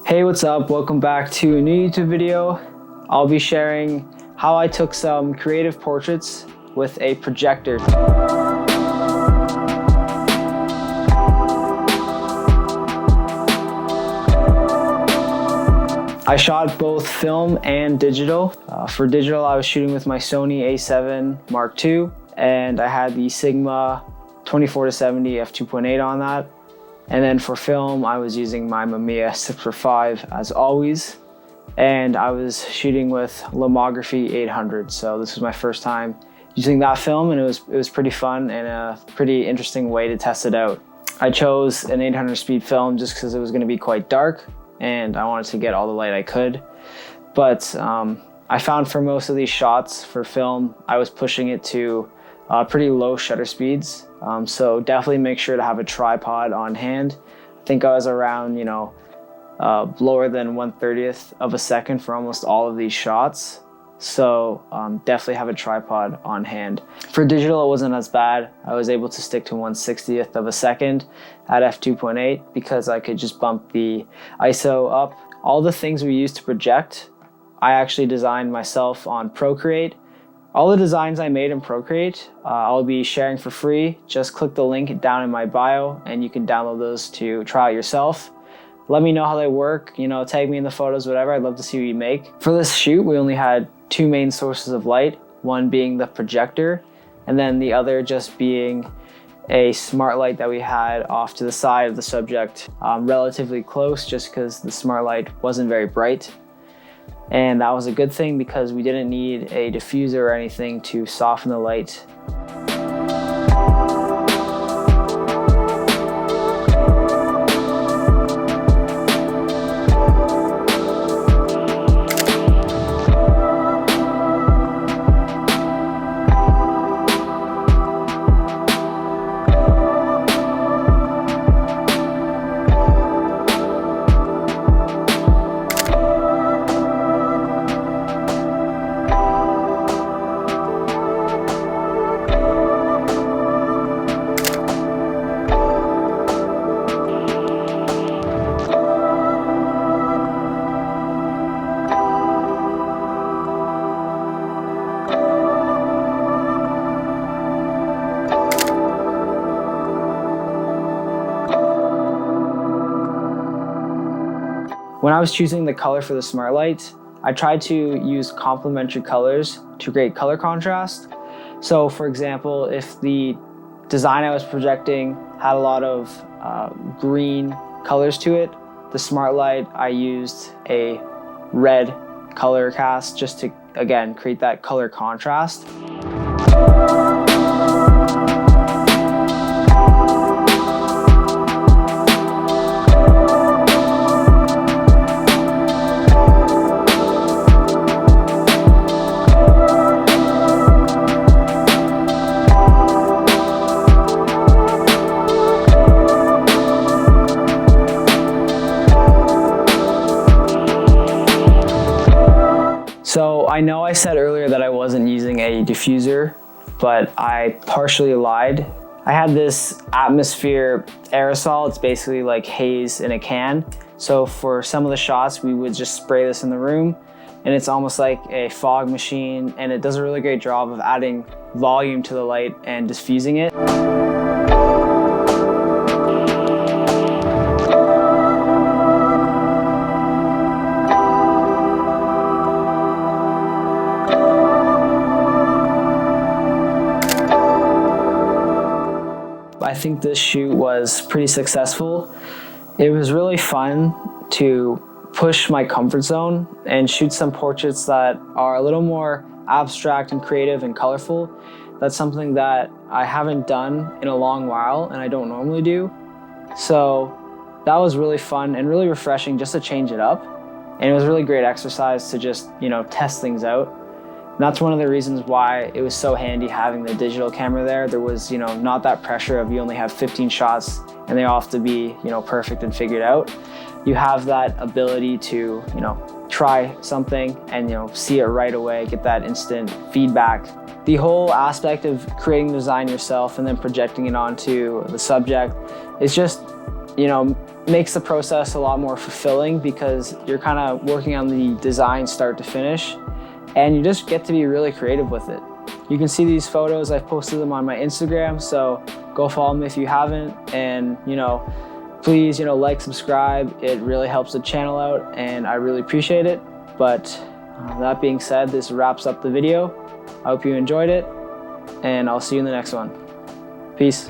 Hey, what's up? Welcome back to a new YouTube video. I'll be sharing how I took some creative portraits with a projector. I shot both film and digital. For digital, I was shooting with my Sony A7 Mark II, and I had the Sigma 24-70 f2.8 on that. And then for film, I was using my Mamiya 6x5 as always. And I was shooting with Lomography 800. So this was my first time using that film, and it was pretty fun and a pretty interesting way to test it out. I chose an 800 speed film just because it was going to be quite dark and I wanted to get all the light I could. But I found for most of these shots for film, I was pushing it to pretty low shutter speeds. So definitely make sure to have a tripod on hand. I think I was around, lower than 1/30th of a second for almost all of these shots. So definitely have a tripod on hand. For digital, it wasn't as bad. I was able to stick to 1/60th of a second at f2.8 because I could just bump the ISO up. All the things we used to project, I actually designed myself on Procreate. All the designs I made in Procreate, I'll be sharing for free. Just click the link down in my bio and you can download those to try out yourself. Let me know how they work, tag me in the photos, whatever. I'd love to see what you make. For this shoot, we only had two main sources of light, one being the projector, and then the other just being a smart light that we had off to the side of the subject, relatively close, just because the smart light wasn't very bright. And that was a good thing because we didn't need a diffuser or anything to soften the light. When I was choosing the color for the smart light, I tried to use complementary colors to create color contrast. So for example, if the design I was projecting had a lot of green colors to it, the smart light, I used a red color cast just to, again, create that color contrast. So I know I said earlier that I wasn't using a diffuser, but I partially lied. I had this atmosphere aerosol. It's basically like haze in a can. So for some of the shots, we would just spray this in the room, and it's almost like a fog machine, and it does a really great job of adding volume to the light and diffusing it. I think this shoot was pretty successful. It was really fun to push my comfort zone and shoot some portraits that are a little more abstract and creative and colorful. That's something that I haven't done in a long while and I don't normally do. So that was really fun and really refreshing just to change it up. And it was a really great exercise to just, test things out. And that's one of the reasons why it was so handy having the digital camera there. There was, not that pressure of you only have 15 shots and they all have to be, perfect and figured out. You have that ability to, try something and, see it right away, get that instant feedback. The whole aspect of creating the design yourself and then projecting it onto the subject is just, makes the process a lot more fulfilling because you're kind of working on the design start to finish, and you just get to be really creative with it. You can see these photos, I've posted them on my Instagram, so go follow me if you haven't, and please like, subscribe. It really helps the channel out and I really appreciate it. But that being said, this wraps up the video. I hope you enjoyed it, and I'll see you in the next one. Peace.